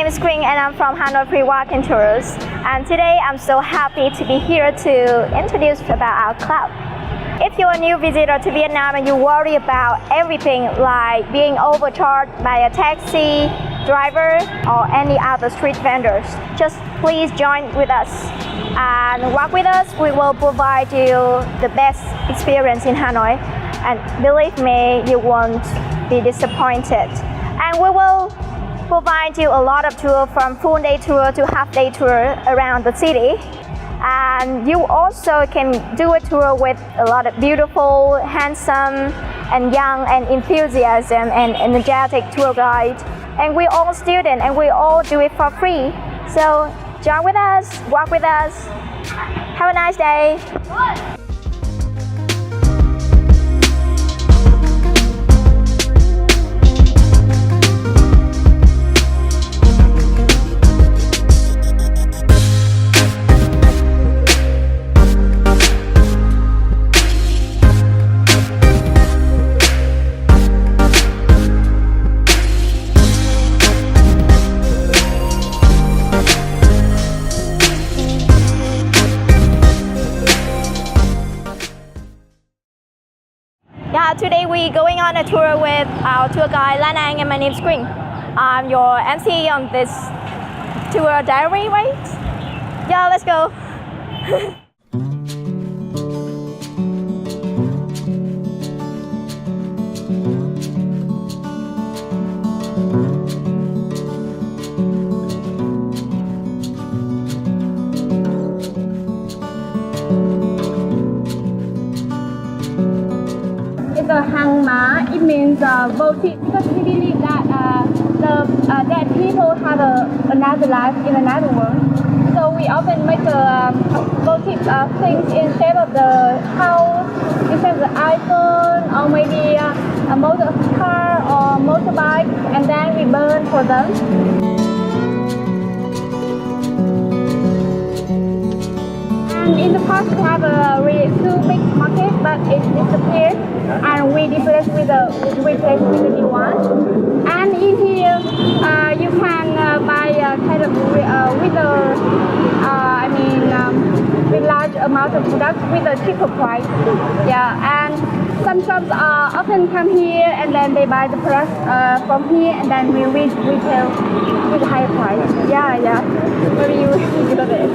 name is Queen and I'm from Hanoi Free Walking Tours. And today I'm so happy to be here to introduce about our club. If you're a new visitor to Vietnam and you worry about everything like being overcharged by a taxi driver or any other street vendors, just please join with us and walk with us. We will provide you the best experience in Hanoi, and believe me, you won't be disappointed. And we will provide you a lot of tours, from full day tour to half day tour around the city. And you also can do a tour with a lot of beautiful, handsome, and young and enthusiasm and energetic tour guide. And we're all students and we all do it for free. So join with us, walk with us. Have a nice day. Yeah, today we're going on a tour with our tour guide Lan Anh, and my name's Queen. I'm your MC on this tour diary, right? Yeah, let's go. The Hang Ma, it means votive, because we believe that dead people have another life in another world. So we often make votive things instead of the house, instead of the iPhone, or maybe a motor car or motorbike, and then we burn for them. And in the past we have a really two big market, but it disappeared, and we replaced with a new one. And in here you can buy kind of with large amount of products with a cheaper price. Yeah, and some shops often come here and then they buy the products from here, and then we retail with a higher price. Yeah. Maybe you good at it.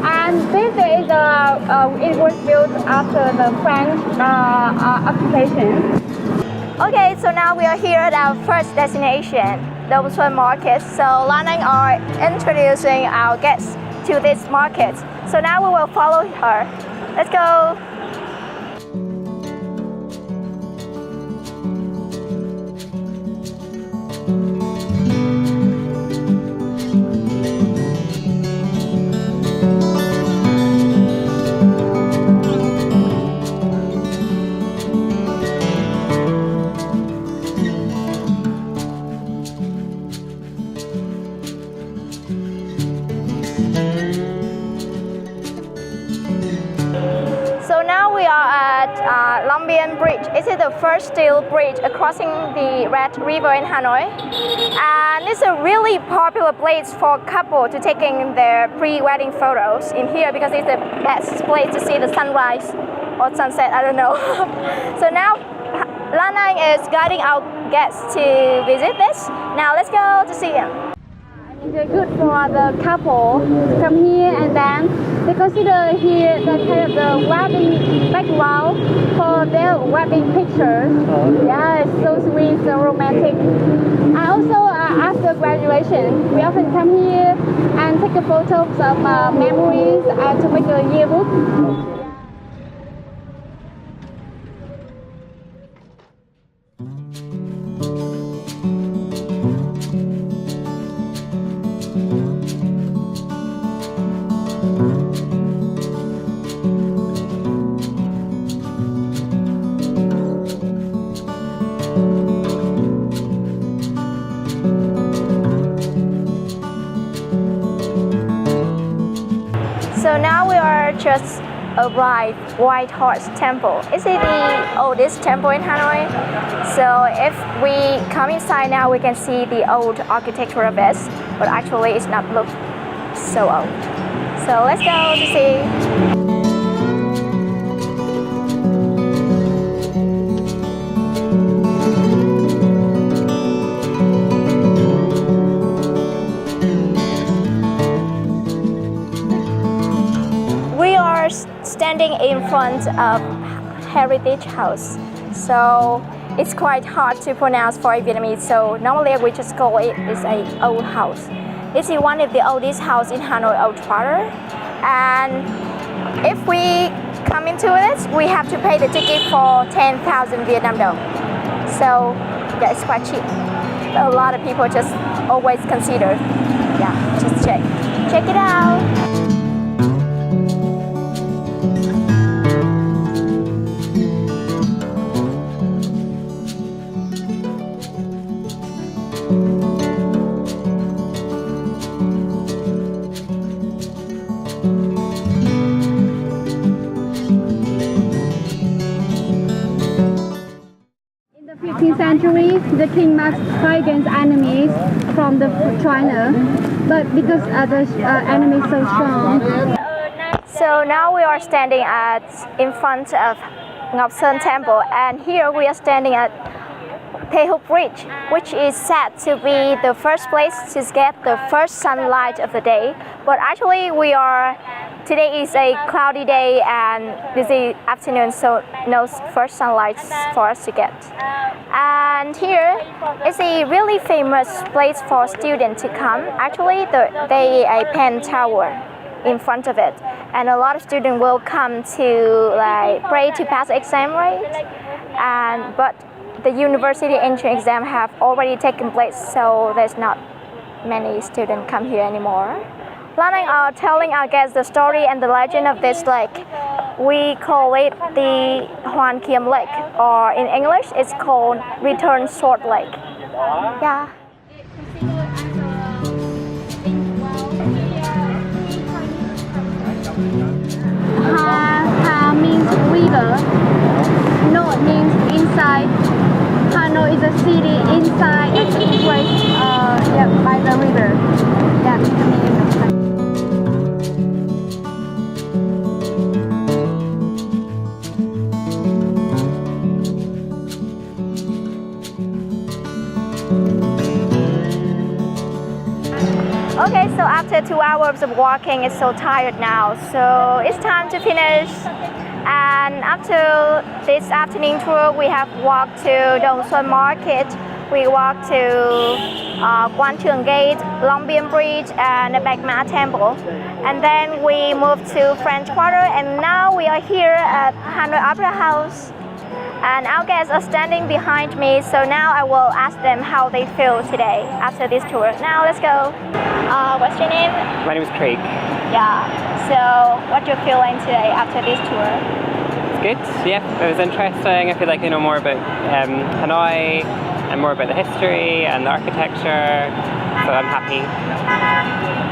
And this is it was built after the French occupation. Okay, so now we are here at our first destination, the Hanoi Market. So Lan Anh are introducing our guests to this market. So now we will follow her. Let's go. So now we are at Long Bien Bridge. This is the first steel bridge crossing the Red River in Hanoi. And it's a really popular place for couples to taking their pre-wedding photos in here, because it's the best place to see the sunrise or sunset, I don't know. So now Lan Anh is guiding our guests to visit this. Now let's go to see him. It's good for the couple to come here, and then they consider here the kind of the wedding background for their wedding pictures. Yeah, it's so sweet, so romantic. And also after graduation, we often come here and take a photos of memories and to make a yearbook. So now we are just arrive White Horse Temple. Is it the oldest temple in Hanoi? So if we come inside now, we can see the old architecture of it, but actually it's not look so old. So let's go to see. Standing in front of Heritage House, so it's quite hard to pronounce for a Vietnamese. So normally we just call it is a old house. It's one of the oldest house in Hanoi Old Quarter, and if we come into it, we have to pay the ticket for 10,000 Vietnam dong. So yeah, it's quite cheap. A lot of people just always consider. Yeah, just check it out. In the 15th century, the king must fight against enemies from China, but because the enemy is so strong. So now we are standing in front of Ngọc Sơn Temple, and here we are standing at Tae Hook Bridge, which is said to be the first place to get the first sunlight of the day. But actually today is a cloudy day and this is afternoon, so no first sunlight for us to get. And here is a really famous place for students to come. Actually, they a pen tower in front of it, and a lot of students will come to pray to pass exam, right? But the university entrance exam have already taken place, so there's not many students come here anymore. Planning on telling our guests the story and the legend of this lake. We call it the Hoan Kiem Lake, or in English it's called Return Sword Lake. Yeah. Ha means river. No means inside. Hanoi is a city inside a place by the river. Yeah, it's the meaning of that. Okay, so after 2 hours of walking, it's so tired now, so it's time to finish. And after this afternoon tour, we have walked to Dong Xuân Market, we walked to Quan Trường Gate, Long Biên Bridge, and the Bac Ma Temple. And then we moved to French Quarter, and now we are here at Hanoi Opera House. And our guests are standing behind me, so now I will ask them how they feel today after this tour. Now let's go. What's your name? My name is Craig. Yeah. So what's your feeling today after this tour? It's good. Yeah, it was interesting. I feel like I know more about Hanoi and more about the history and the architecture. So I'm happy.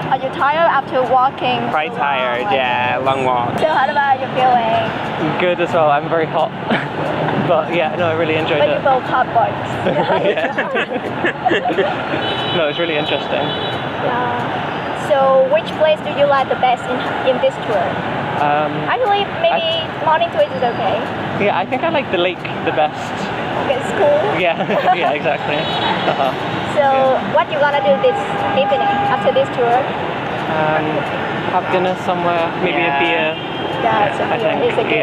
Are you tired after walking? Quite tired. Yeah, long walk. So how about your feeling? Good as well. I'm very hot. But yeah, no, I really enjoyed But it. you both hot boys. No, it's really interesting. Yeah. So which place do you like the best in this tour? Actually, maybe morning tour is okay. Yeah, I think I like the lake the best. It's cool. Yeah, yeah, exactly. So what you gonna do this evening after this tour? Have dinner somewhere, maybe a beer. Yeah, it's a good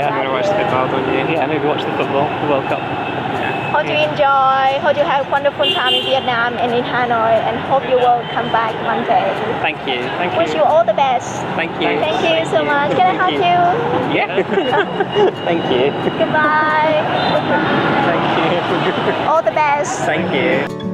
I'm going to watch the football, don't you? Yeah, maybe watch the football, the World Cup. Hope you enjoy, hope you have a wonderful time in Vietnam and in Hanoi, and hope you will come back one day. Thank you. Thank you. Wish you all the best. Thank you. Thank you so much. Can I help you? Yeah. Thank you. Goodbye. Thank you. All the best. Thank you.